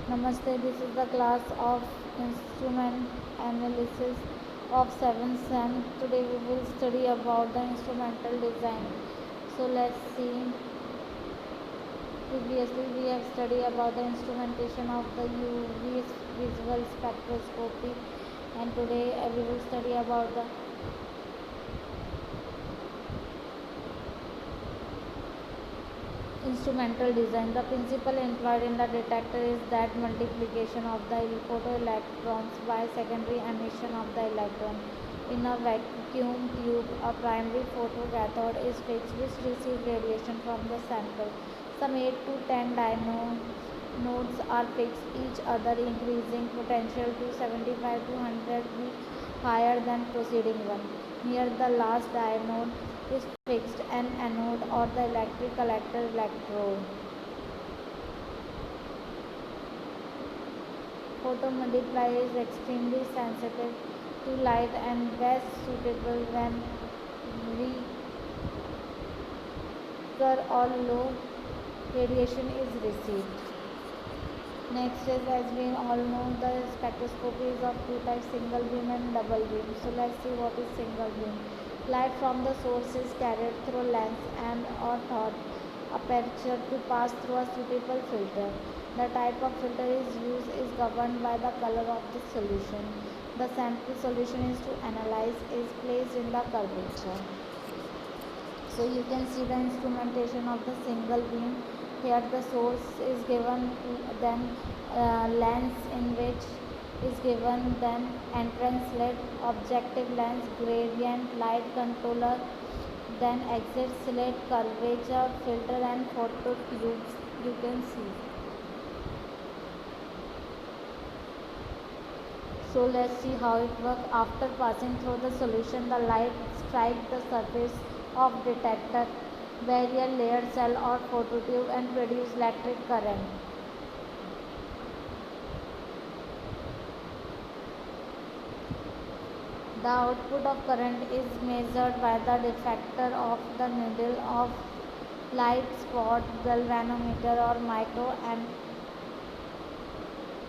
Namaste, this is the class of instrument analysis of 7th sem. Today we will study about the instrumental design. So let's see. Previously we have studied about the instrumentation of the UV visual spectroscopy, and today we will study about the instrumental design. The principle employed in the detector is that multiplication of the photoelectrons by secondary emission of the electron. In a vacuum tube, a primary photocathode is fixed which receives radiation from the sample. Some 8 to 10 diodes are fixed each other, increasing potential to 75 to 100 be higher than preceding one. Near the last diode is fixed an anode or the electric collector electrode. Photomultiplier is extremely sensitive to light and best suitable when weaker or low radiation is received. Next is, as we all know, the spectroscopy is of two types, single beam and double beam. So let's see what is single beam. Light from the source is carried through lens and or thought aperture to pass through a suitable filter. The type of filter is used is governed by the color of the solution. The sample solution is to analyze is placed in the curvature. So you can see the instrumentation of the single beam. Here the source is given, then lens in which is given, then entrance slit, objective lens, gradient, light controller, then exit slit, curvature, filter and photo tubes you can see. So let's see how it works. After passing through the solution, the light strikes the surface of detector barrier layer cell or phototube and produce electric current. The output of current is measured by the diffractor of the needle of light spot galvanometer or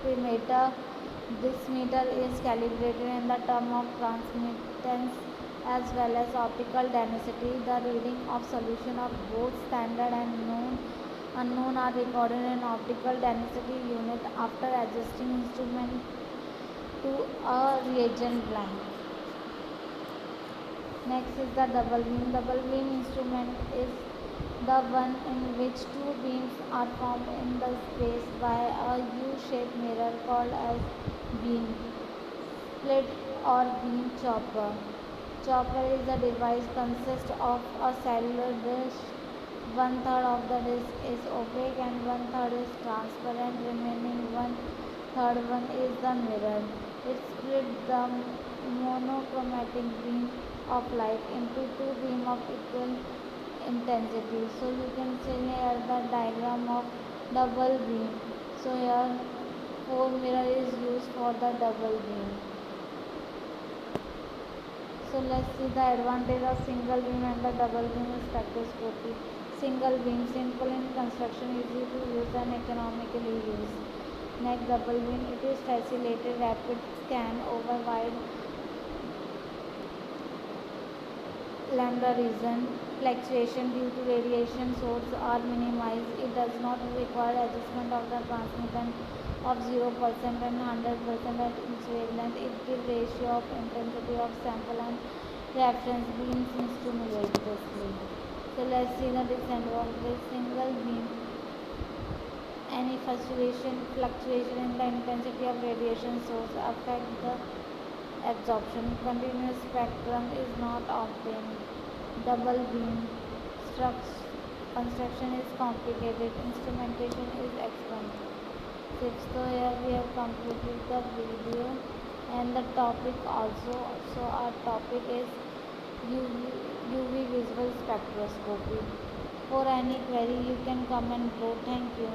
microamperemeter. This meter is calibrated in the term of transmittance as well as optical density. The reading of solution of both standard and unknown are recorded in optical density unit after adjusting instrument to a reagent blank. Next is the double beam. Double beam instrument is the one in which two beams are formed in the space by a U-shaped mirror called as beam split or beam chopper. Chopper is a device consists of a cellular dish. One third of the disc is opaque and one third is transparent. Remaining one third one is the mirror. It splits the monochromatic beam of light into two beams of equal intensity. So you can see here the diagram of double beam. So here 4 mirror is used for the double beam. So let's see the advantage of single beam and the double beam spectroscopy. Single beam, simple in construction, easy to use and economically used. Next, double beam, it is facilitated rapid scan over wide lambda region. Fluctuation due to radiation source are minimized. It does not require adjustment of the transmittance of 0% and 100% at each wavelength. It gives ratio of intensity of sample and reference beams instantaneously. So let's see the disadvantage. Single beam. Any fluctuation in the intensity of radiation source affect the absorption. Continuous spectrum is not obtained. Double beam construction is complicated. Instrumentation is expensive. So here we have completed the video and the topic also. So our topic is UV visual spectroscopy. For any query you can comment below. Thank you.